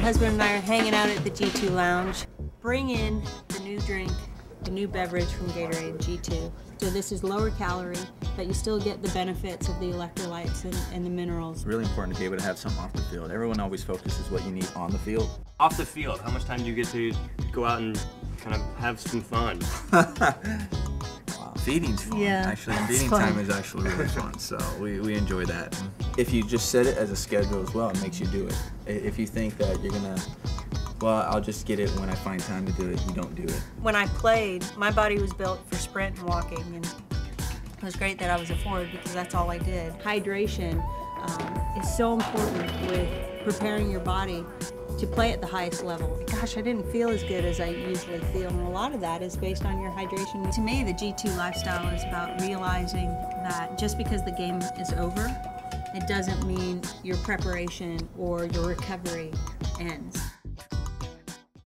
husband and I are hanging out at the G2 Lounge. Bring in the new drink, the new beverage from Gatorade, G2. So this is lower calorie, but you still get the benefits of the electrolytes and the minerals. It's really important to be able to have something off the field. Everyone always focuses what you need on the field. Off the field, how much time do you get to go out and kind of have some fun? Wow. Feeding's fun. Yeah, actually, it's feeding fun. time is actually really fun, so we enjoy that. If you just set it as a schedule as well, it makes you do it. If you think that you're gonna, well, I'll just get it when I find time to do it, you don't do it. When I played, my body was built for sprint and walking, and it was great that I was a forward because that's all I did. Hydration is so important with preparing your body to play at the highest level. Gosh, I didn't feel as good as I usually feel, and a lot of that is based on your hydration. To me, the G2 lifestyle is about realizing that just because the game is over, it doesn't mean your preparation or your recovery ends.